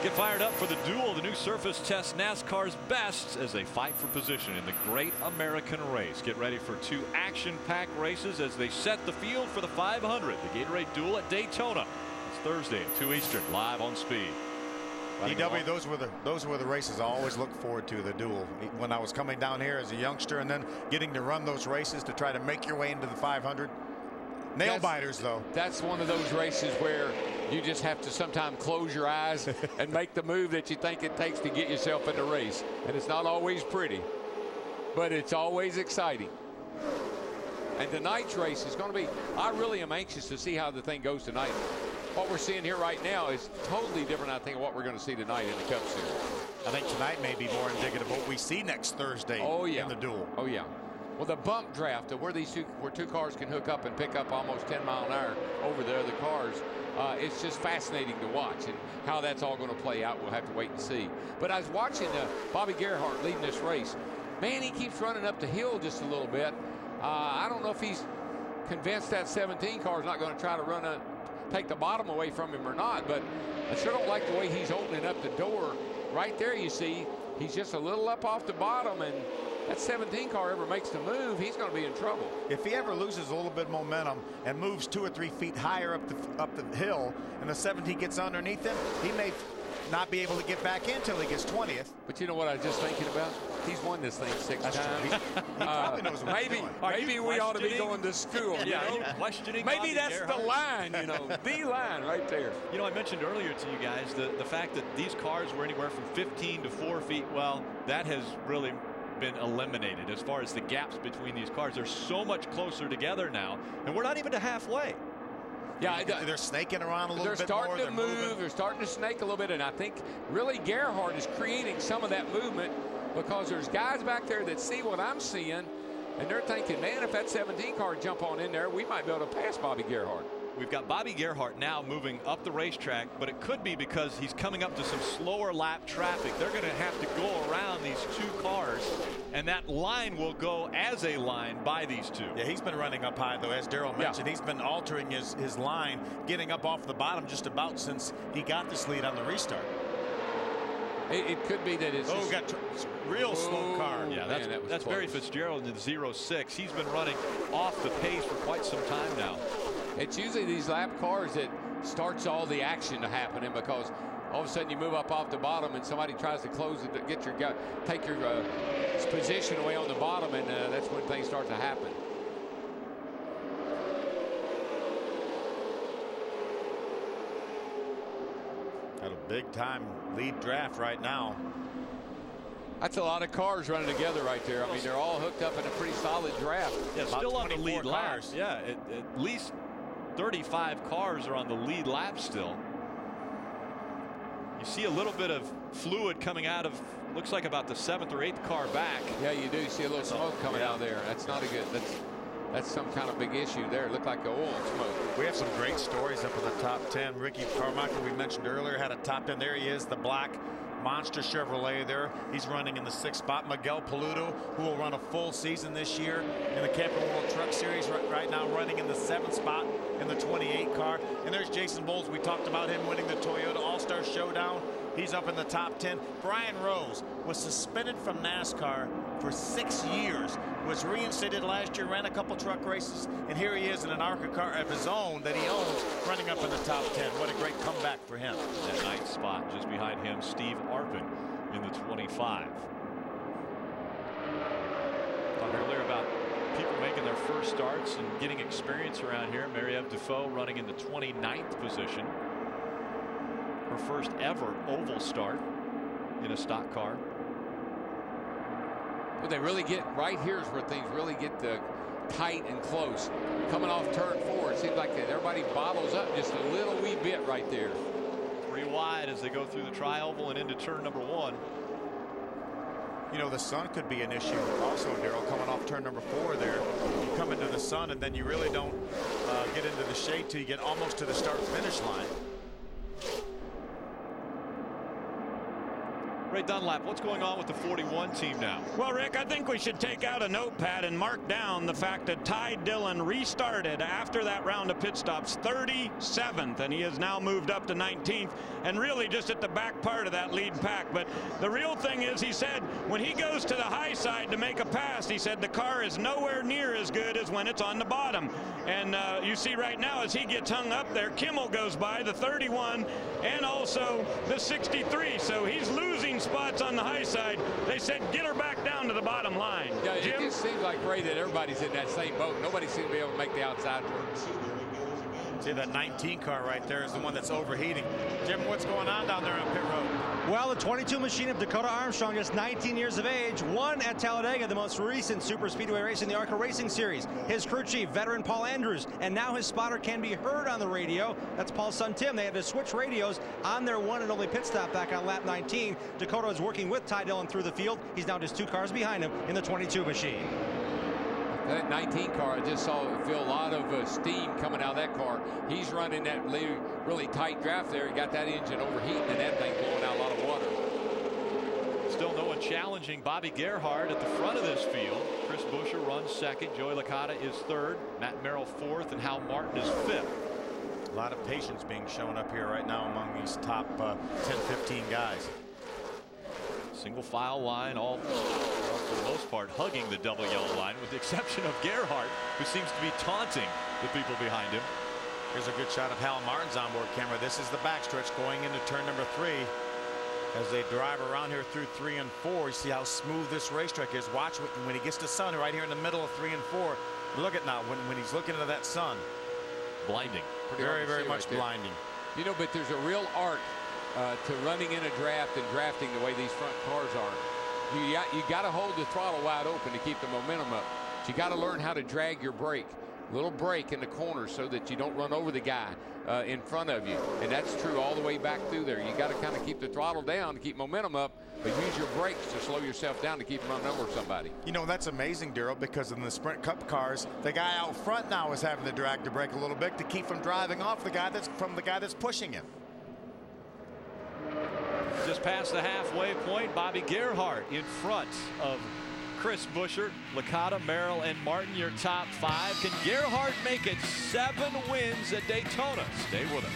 Get fired up for the duel. The new surface tests NASCAR's best as they fight for position in the Great American Race. Get ready for two action-packed races as they set the field for the 500. The Gatorade Duel at Daytona. It's Thursday at 2 Eastern, live on Speed. EW, those were the races I always looked forward to, the duel. When I was coming down here as a youngster and then getting to run those races to try to make your way into the 500. Nail biters, though. That's one of those races where you just have to sometimes close your eyes and make the move that you think it takes to get yourself in the race. And it's not always pretty, but it's always exciting. And tonight's race is going to be, I really am anxious to see how the thing goes tonight. What we're seeing here right now is totally different, I think, of what we're going to see tonight in the Cup Series. I think tonight may be more indicative of what we see next Thursday in the duel. Oh, yeah. Well, the bump draft of where two cars can hook up and pick up almost 10 mile an hour over the other cars, it's just fascinating to watch, and how that's all going to play out, we'll have to wait and see. But I was watching Bobby Gerhart leading this race. Man, he keeps running up the hill just a little bit. I don't know if he's convinced that 17 car is not going to try to take the bottom away from him or not, but I sure don't like the way he's opening up the door. Right there, you see, he's just a little up off the bottom, and that 17 car ever makes the move, he's going to be in trouble. If he ever loses a little bit of momentum and moves 2 or 3 feet higher up the hill, and the 17 gets underneath him, he may not be able to get back in until he gets 20th. But you know what I was just thinking about? He's won this thing 6 times. He probably knows what he's doing. Maybe we ought to be going to school. Yeah, you know? Questioning maybe Bobby that's Gerhart. the line, you know, the line right there. You know, I mentioned earlier to you guys the fact that these cars were anywhere from 15 to 4 feet. Well, that has really been eliminated as far as the gaps between these cars. They're so much closer together now, and we're not even to halfway. Yeah, they're snaking around a little bit more. They're starting to move. They're starting to snake a little bit, and I think really Gerhart is creating some of that movement, because there's guys back there that see what I'm seeing, and they're thinking, man, if that 17 car jump on in there, we might be able to pass Bobby Gerhart. We've got Bobby Gerhart now moving up the racetrack, but it could be because he's coming up to some slower lap traffic. They're going to have to go around these two cars, and that line will go as a line by these two. Yeah, he's been running up high, though, as Darrell mentioned. He's been altering his line, getting up off the bottom just about since he got this lead on the restart. It could be that it's got real slow car. Yeah, that's Barry Fitzgerald in the 0-6. He's been running off the pace for quite some time now. It's usually these lap cars that starts all the action to happening, because all of a sudden you move up off the bottom and somebody tries to close it, take your position away on the bottom, and that's when things start to happen. Got a big time lead draft right now. That's a lot of cars running together right there. I mean, they're all hooked up in a pretty solid draft. Yeah, still on the lead lap. Yeah, at least 35 cars are on the lead lap still. You see a little bit of fluid coming out of, looks like about the 7th or 8th car back. Yeah, you do see a little smoke coming out there. That's not a good, that's some kind of big issue there. It looked like oil smoke. We have some great stories up in the top 10. Ricky Carmichael, we mentioned earlier, had a top 10. There he is, the black monster Chevrolet there. He's running in the 6th spot. Miguel Paludo, who will run a full season this year in the Camping World Truck Series, right now running in the 7th spot in the 28 car. And there's Jason Bowles. We talked about him winning the Toyota All-Star Showdown. He's up in the top 10. Brian Rose was suspended from NASCAR for 6 years, was reinstated last year, ran a couple truck races, and here he is in an ARCA car of his own that he owns, running up in the top 10. What a great comeback for him. That 9th spot just behind him, Steve Arpin in the 25. Talked earlier about people making their first starts and getting experience around here. Mary-Eve Defoe running in the 29th position. Her first ever oval start in a stock car. But they really get, right here is where things really get tight and close. Coming off turn 4, it seems like everybody bottles up just a little wee bit right there. 3 wide as they go through the tri-oval and into turn number 1. You know, the sun could be an issue also, Darrell, coming off turn number 4 there. You come into the sun and then you really don't get into the shade till you get almost to the start-finish line. Ray Dunlap, what's going on with the 41 team now? Well, Rick, I think we should take out a notepad and mark down the fact that Ty Dillon restarted after that round of pit stops 37th, and he has now moved up to 19th and really just at the back part of that lead pack. But the real thing is, he said when he goes to the high side to make a pass, he said the car is nowhere near as good as when it's on the bottom. And you see right now as he gets hung up there, Kimmel goes by, the 31 and also the 63. So he's losing spots on the high side. They said get her back down to the bottom line. Yeah, Jim? it just seems like, Ray, that everybody's in that same boat. Nobody seems to be able to make the outside work. See, that 19 car right there is the one that's overheating. Jim, what's going on down there on pit road? Well, the 22 machine of Dakota Armstrong, just 19 years of age, won at Talladega, the most recent super speedway race in the ARCA Racing Series. His crew chief, veteran Paul Andrews, and now his spotter can be heard on the radio. That's Paul's son, Tim. They had to switch radios on their one and only pit stop back on lap 19. Dakota is working with Ty Dillon through the field. He's now just 2 cars behind him in the 22 machine. That 19 car, I just feel a lot of steam coming out of that car. He's running that really tight draft there. He got that engine overheating and that thing blowing out a lot of water. Still no one challenging Bobby Gerhardt at the front of this field. Chris Buescher runs second. Joey Licata is third. Matt Merrill fourth, and Hal Martin is fifth. A lot of patience being shown up here right now among these top 10-15 guys. Single file line, all for the most part hugging the double yellow line, with the exception of Gerhardt, who seems to be taunting the people behind him. Here's a good shot of Hal Martin's onboard camera. This is the backstretch going into turn number 3. As they drive around here through 3 and 4, you see how smooth this racetrack is. Watch when he gets to sun right here in the middle of 3 and 4. Look at now when he's looking into that sun. Blinding. Very much blinding. You know, but there's a real art to running in a draft and drafting the way these front cars are. You got to hold the throttle wide open to keep the momentum up. But you got to learn how to drag your brake. Little brake in the corner so that you don't run over the guy in front of you. And that's true all the way back through there. You got to kind of keep the throttle down to keep momentum up, but use your brakes to slow yourself down to keep them running over somebody. You know, that's amazing, Darrell, because in the Sprint Cup cars, the guy out front now is having to drag the brake a little bit to keep from driving off the guy that's pushing him. Just past the halfway point, Bobby Gerhardt in front of Chris Buescher, Licata, Merrill, and Martin, your top 5. Can Gerhardt make it 7 wins at Daytona? Stay with us.